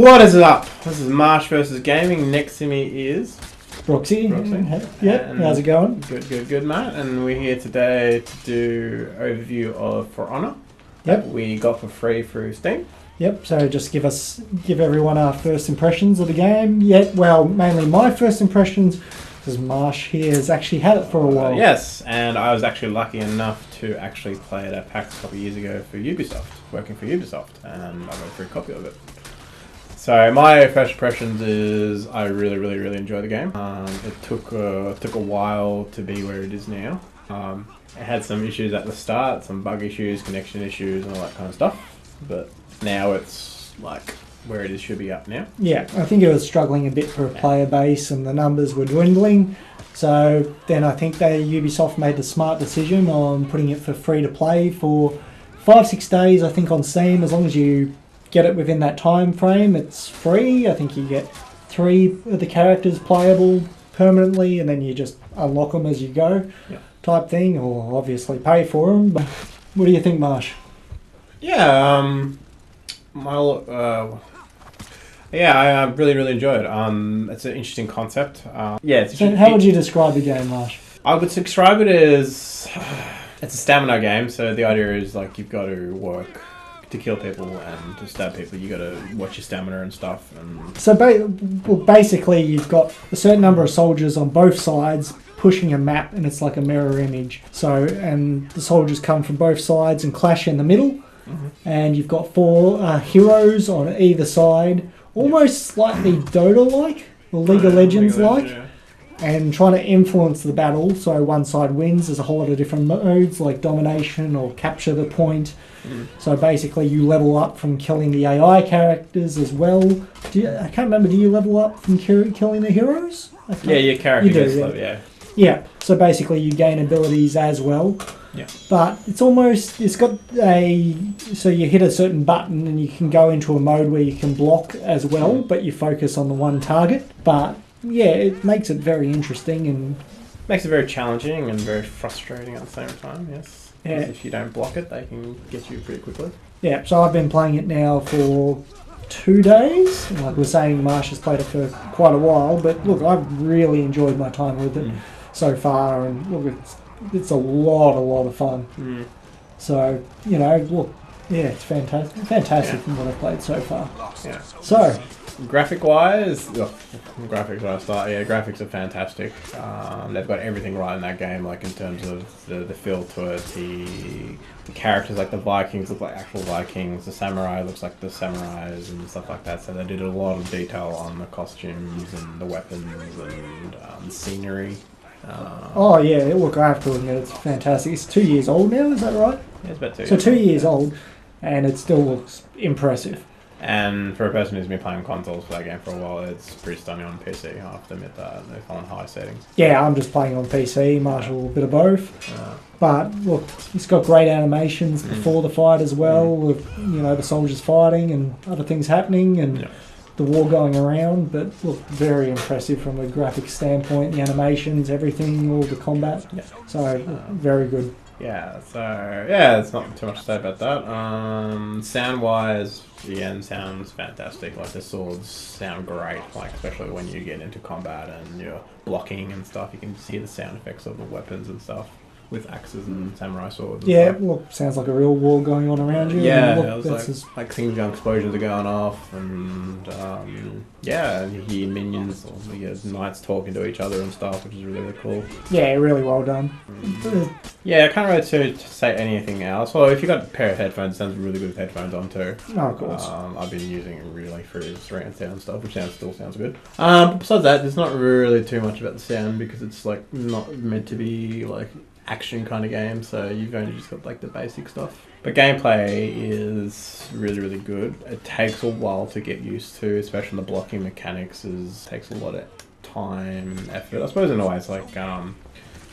What is up? This is Marsh versus Gaming. Next to me is Brooksy. Yep. How's it going? Good, mate. And we're here today to do overview of For Honor. Yep. That we got for free through Steam. Yep. So just give everyone our first impressions of the game. Yeah. Well, mainly my first impressions, because Marsh here has actually had it for a while. Yes, and I was actually lucky enough to actually play it at PAX a couple of years ago for Ubisoft, working for Ubisoft, and I got a free copy of it. So my first impressions is I really enjoyed the game. It took a while to be where it is now. It had some issues at the start, some bug issues, connection issues, and all that kind of stuff. But now it's like where it is should be up now. Yeah, I think it was struggling a bit for a player base, and the numbers were dwindling. So then I think Ubisoft made the smart decision on putting it for free to play for 5-6 days. I think on Steam, as long as you get it within that time frame, it's free. I think you get 3 of the characters playable permanently, and then you just unlock them as you go, type thing, or obviously pay for them. But what do you think, Marsh? Yeah, I really enjoyed it. It's an interesting concept. So how would you describe the game, Marsh? I would describe it as it's a stamina game. So the idea is like you've got to work to kill people and to stab people. You got to watch your stamina and stuff. And so basically, you've got a certain number of soldiers on both sides pushing a map, and it's like a mirror image. So and the soldiers come from both sides and clash in the middle. Mm-hmm. And you've got 4 heroes on either side, almost slightly Dota-like, or League of Legends-like, and trying to influence the battle. So one side wins. There's a whole lot of different modes, like domination or capture the point. Mm. So basically you level up from killing the AI characters as well. I can't remember, do you level up from killing the heroes? Yeah, your character gets level, yeah. Yeah, so basically you gain abilities as well. Yeah. But it's got so you hit a certain button and you can go into a mode where you can block as well, but you focus on the one target. But yeah, it makes it very interesting and makes it very challenging and very frustrating at the same time, yes. Yeah. If you don't block it, they can get you pretty quickly. Yeah, so I've been playing it now for 2 days. Like we're saying, Marsh has played it for quite a while, but look, I've really enjoyed my time with it so far, and look, it's a lot of fun. Mm. So, look, yeah, it's fantastic from what I've played so far. Yeah. So, graphics are fantastic. They've got everything right in that game, like in terms of the feel to it. The characters, like the Vikings, look like actual Vikings. The samurai looks like the samurais and stuff like that. So they did a lot of detail on the costumes and the weapons and scenery. Look, I have to admit, it's fantastic. It's 2 years old now, is that right? Yeah, it's about 2 years. So 2 years old, and it still looks impressive. And for a person who's been playing consoles for that game for a while, it's pretty stunning on PC. I have to admit that. They're on high settings. Yeah, I'm just playing on PC, Marshall, a bit of both. But look, it's got great animations before the fight as well, with the soldiers fighting and other things happening and the war going around. But look, very impressive from a graphics standpoint, the animations, everything, all the combat. Yeah. So very good. Yeah, so there's not too much to say about that. Sound-wise, the end sounds fantastic. Like the swords sound great, like especially when you get into combat and you're blocking and stuff. You can see the sound effects of the weapons and stuff with axes and samurai swords. And look, sounds like a real war going on around you. Yeah, it was like things, explosions are going off, and you hear minions or knights talking to each other and stuff, which is really cool. Yeah, really well done. Yeah, I can't really to say anything else. Well, if you got a pair of headphones, it sounds really good with headphones on too. Oh, of course. I've been using it really for surround sound stuff, which still sounds good. Besides that, there's not really too much about the sound because it's like not meant to be like action kind of game, so you've only just got like the basic stuff. But gameplay is really good. It takes a while to get used to, especially the blocking mechanics. Takes a lot of time and effort. I suppose in a way it's like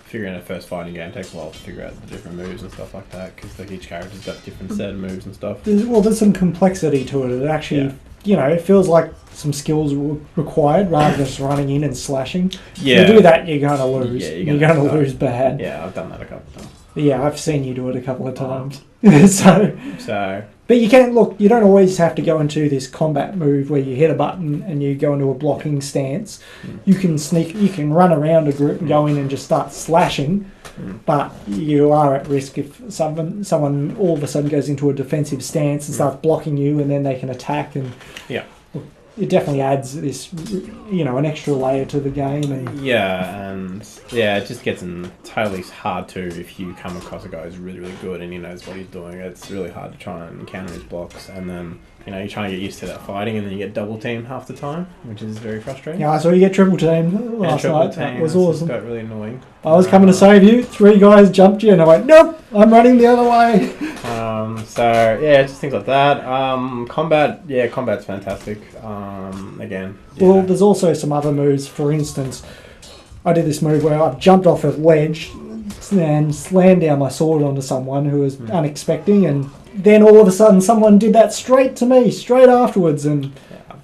figuring out a first fighting game takes a while to figure out the different moves and stuff like that, because like each character's got different set of moves and stuff. There's some complexity to it. It actually, it feels like some skills were required rather than just running in and slashing. Yeah. If you do that, you're going to lose. Yeah, you're going to lose bad. Yeah, I've done that a couple of times. Yeah, I've seen you do it a couple of times. so, So but you can look. You don't always have to go into this combat move where you hit a button and you go into a blocking stance. You can sneak. You can run around a group and go in and just start slashing. But you are at risk if someone all of a sudden goes into a defensive stance and starts blocking you, and then they can attack. And it definitely adds this, an extra layer to the game. And it just gets totally hard to if you come across a guy who's really, really good and he knows what he's doing. It's really hard to try and counter his blocks, and then you're trying to get used to that fighting, and then you get double teamed half the time, which is very frustrating. Yeah, I saw you get triple teamed last night. That was awesome. It got really annoying. I was coming to save you. 3 guys jumped you, and I went, nope, I'm running the other way. Just things like that. Combat's fantastic. Well, there's also some other moves. For instance, I did this move where I've jumped off a ledge and slammed down my sword onto someone who was unexpecting, and then all of a sudden someone did that straight to me, straight afterwards, and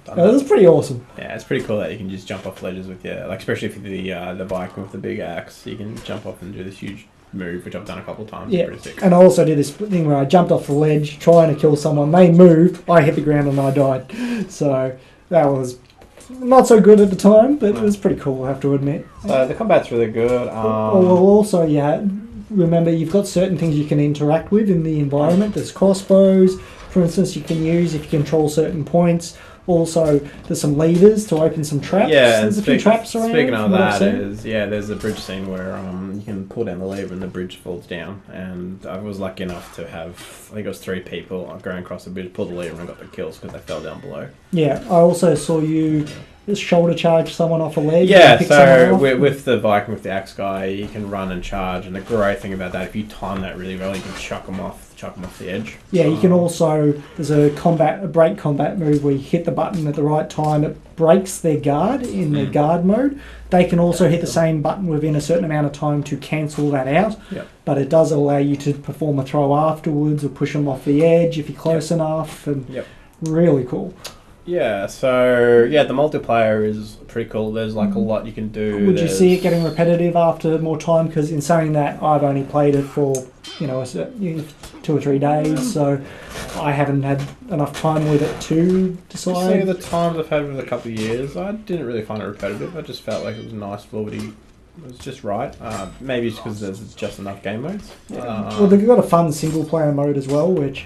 it was pretty awesome. Yeah, it's pretty cool that you can just jump off ledges with especially if you're the Viking with the big axe, you can jump off and do this huge move, which I've done a couple of times. Yeah, pretty sick. And I also did this thing where I jumped off the ledge trying to kill someone. They moved, I hit the ground and I died. So that was not so good at the time, but it was pretty cool, I have to admit. So the combat's really good. Remember, you've got certain things you can interact with in the environment. There's crossbows, for instance, you can use if you control certain points. Also, there's some levers to open some traps. Yeah, there's a few traps around. Speaking of that, there's a bridge scene where you can pull down the lever and the bridge falls down. And I was lucky enough to have, I think it was 3 people going across the bridge, pulled the lever and got the kills because they fell down below. Yeah, I also saw you shoulder charge someone off a ledge. Yeah, so with the Viking, with the axe guy, you can run and charge. And the great thing about that, if you time that really well, you can chuck them off the edge. Yeah, you can also, there's a break combat move where you hit the button at the right time, it breaks their guard in their guard mode. They can also hit the same button within a certain amount of time to cancel that out, but it does allow you to perform a throw afterwards or push them off the edge if you're close enough, and really cool. Yeah, so the multiplayer is pretty cool. There's a lot you can do. Would you see it getting repetitive after more time? Because in saying that, I've only played it for 2 or 3 days, so I haven't had enough time with it to decide. See, the times I've had with a couple of years, I didn't really find it repetitive. I just felt like it was nice, fluidity. It was just right. Maybe it's because there's just enough game modes. Well, they've got a fun single player mode as well, which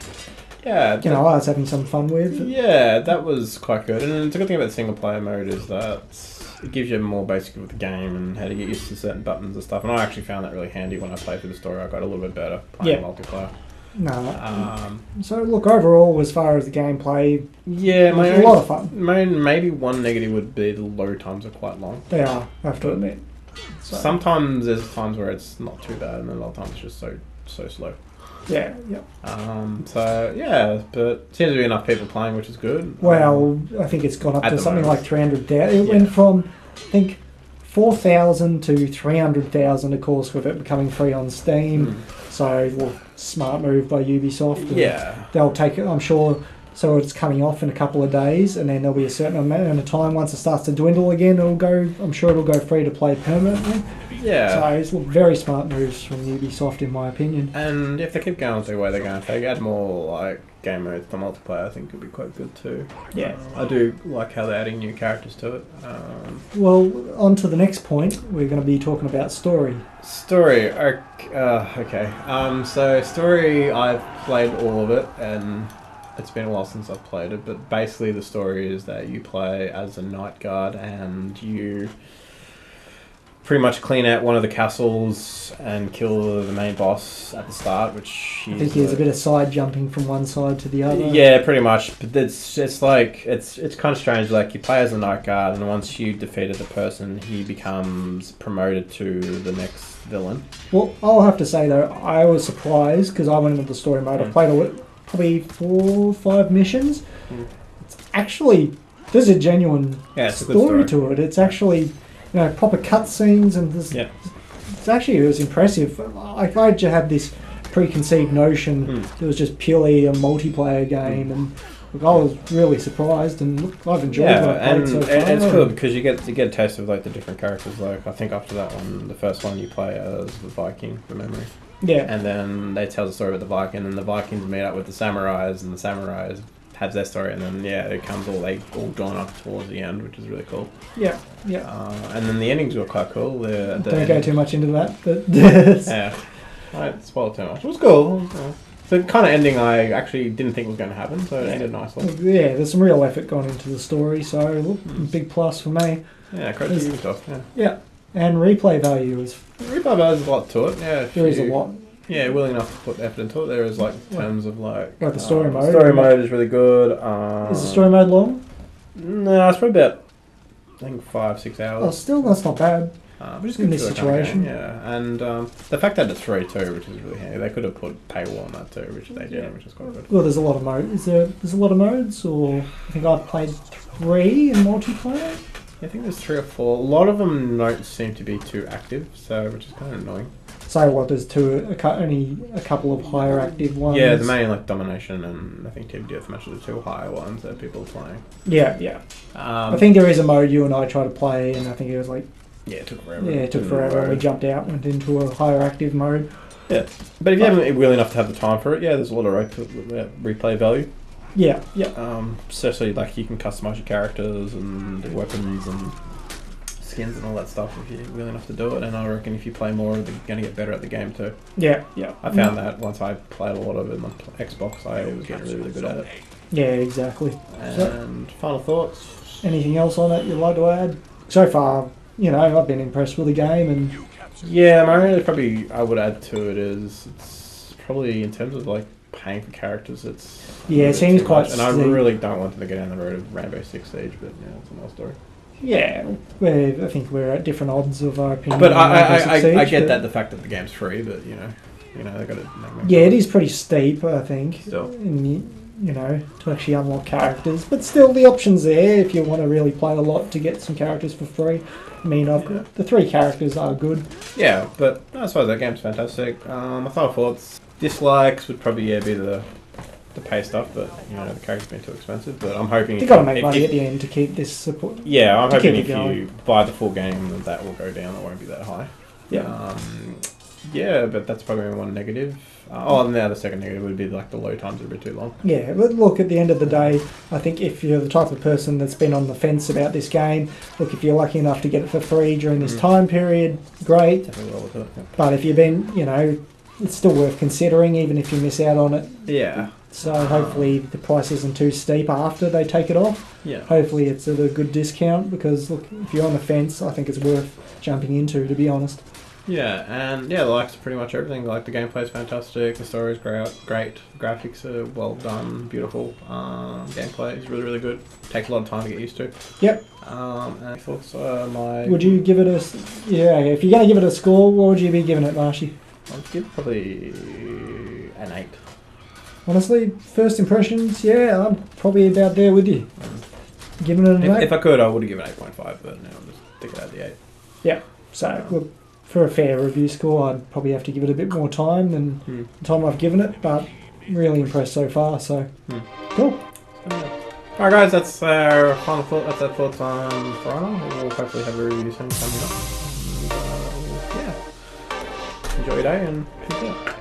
I was having some fun with. Yeah, that was quite good. And the good thing about the single player mode is that it gives you more basic with the game and how to get used to certain buttons and stuff. And I actually found that really handy when I played through the story. I got a little bit better playing multiplayer. No. So look, overall, as far as the gameplay, it was a lot of fun. Maybe one negative would be the load times are quite long. They are, I have to admit. So. Sometimes there's times where it's not too bad, and then a lot of times it's just so slow. Yeah. But seems to be enough people playing, which is good. Well, I think it's gone up to something like 300,000. It went from, I think, 4,000 to 300,000, of course, with it becoming free on Steam. So, smart move by Ubisoft. They'll take it, I'm sure. So it's coming off in a couple of days, and then there'll be a certain amount of time. Once it starts to dwindle again, I'm sure it'll go free to play permanently. Yeah. So it's very smart moves from Ubisoft, in my opinion. And if they keep going the way they're going, if they add more game modes to multiplayer, I think it'll be quite good too. Yeah. I do like how they're adding new characters to it. Well, on to the next point. We're going to be talking about story. Story. Okay. So story, I've played all of it, and it's been a while since I've played it, but basically the story is that you play as a night guard and you pretty much clean out one of the castles and kill the main boss at the start, which I think there's a bit of side jumping from one side to the other. Yeah, pretty much. But it's kind of strange. Like, you play as a night guard, and once you defeated the person, he becomes promoted to the next villain. Well, I'll have to say though, I was surprised because I went into the story mode. I played probably 4 or 5 missions. It's actually, there's a genuine story to it. It's actually, proper cutscenes, and it was impressive. I just had this preconceived notion it was just purely a multiplayer game, and Look, I was really surprised, and look, I've enjoyed what I've played so far. And it's cool because you get a taste of like the different characters. Like I think after that one, the first one you play as the Viking, the memory. Yeah. And then they tell the story about the Viking, and the Vikings meet up with the samurais, and the samurais have their story, and then it comes they all join up towards the end, which is really cool. Yeah. And then the endings were quite cool. Don't go too much into that, but yeah, I won't spoil too much. It was cool. The kind of ending I actually didn't think was going to happen, so it ended nicely. Yeah, there's some real effort gone into the story, so look, big plus for me. Yeah, credit to Ubisoft. Yeah, and replay value is. Replay value is a lot to it. Yeah, There is a lot. Yeah, willing enough to put effort into it. There is like terms of like the story mode. Story mode is really good. Is the story mode long? No, it's probably about I think 5-6 hours. Oh, still that's not bad. Which is in this situation. Yeah, and the fact that it's free too, which is really handy. They could have put paywall on that too, which they did, which is quite good. Well, there's a lot of modes. There's a lot of modes, or I think I've played 3 in multiplayer. I think there's 3 or 4. A lot of them don't seem to be too active, so which is kind of annoying. So what? There's only a couple of higher active ones. Yeah, the main like domination and I think Team Deathmatch are the 2 higher ones that people are playing. Yeah. I think there is a mode you and I tried to play, and I think it was like. Yeah, it took forever. Yeah, it took forever. And we jumped out, went into a higher active mode. Yeah, but if you haven't been willing enough to have the time for it, there's a lot of replay value. Yeah. Especially like you can customize your characters and the weapons and skins and all that stuff if you're willing enough to do it. And I reckon if you play more, you're going to get better at the game too. Yeah. I found that once I played a lot of it on Xbox, I was getting really, really good at it. Yeah, exactly. And final thoughts? Anything else on it you'd like to add? So far, I've been impressed with the game, and yeah, my only probably I would add to it is it's probably in terms of like paying for characters, it's it seems quite. And I really don't want them to go down the road of Rainbow Six Siege, but it's another story. Yeah, I think we're at different odds of our opinion. But I get that the fact that the game's free, but they got to. Yeah, it is pretty steep, I think. Still. To actually unlock characters, but still the option's there if you want to really play a lot to get some characters for free. I mean, the 3 characters are good. Yeah, but I suppose that game's fantastic. My final thoughts, dislikes would probably be the pay stuff, but the characters being too expensive. But I'm hoping you've got to make money at the end to keep this support. Yeah, I'm hoping if you buy the full game, that will go down. It won't be that high. Yeah, but that's probably one negative. And now the second negative would be like the load times are a bit too long. Yeah, but look, at the end of the day, I think if you're the type of person that's been on the fence about this game, look, if you're lucky enough to get it for free during this time period, great. Definitely well with it. Yeah. But if you've been, it's still worth considering, even if you miss out on it. Yeah. So hopefully the price isn't too steep after they take it off. Yeah. Hopefully it's at a good discount, because look, if you're on the fence, I think it's worth jumping into, to be honest. Yeah, and likes pretty much everything. Like the gameplay's fantastic, the story's great, graphics are well done, beautiful. Gameplay is really, really good. Takes a lot of time to get used to. Yep. And thoughts, would you give it if you're going to give it a score, what would you be giving it, Marshy? I'd give probably an 8. Honestly, first impressions, I'm probably about there with you. Giving it an 8. If I could, I would have given 8.5, but now I'll just stick it at the 8. Yeah. So look, for a fair review score, I'd probably have to give it a bit more time than the time I've given it, but really impressed so far, so cool. Alright guys, that's our final thought. That's our thoughts on For Honor. We'll hopefully have a review soon coming up. Enjoy your day and peace out.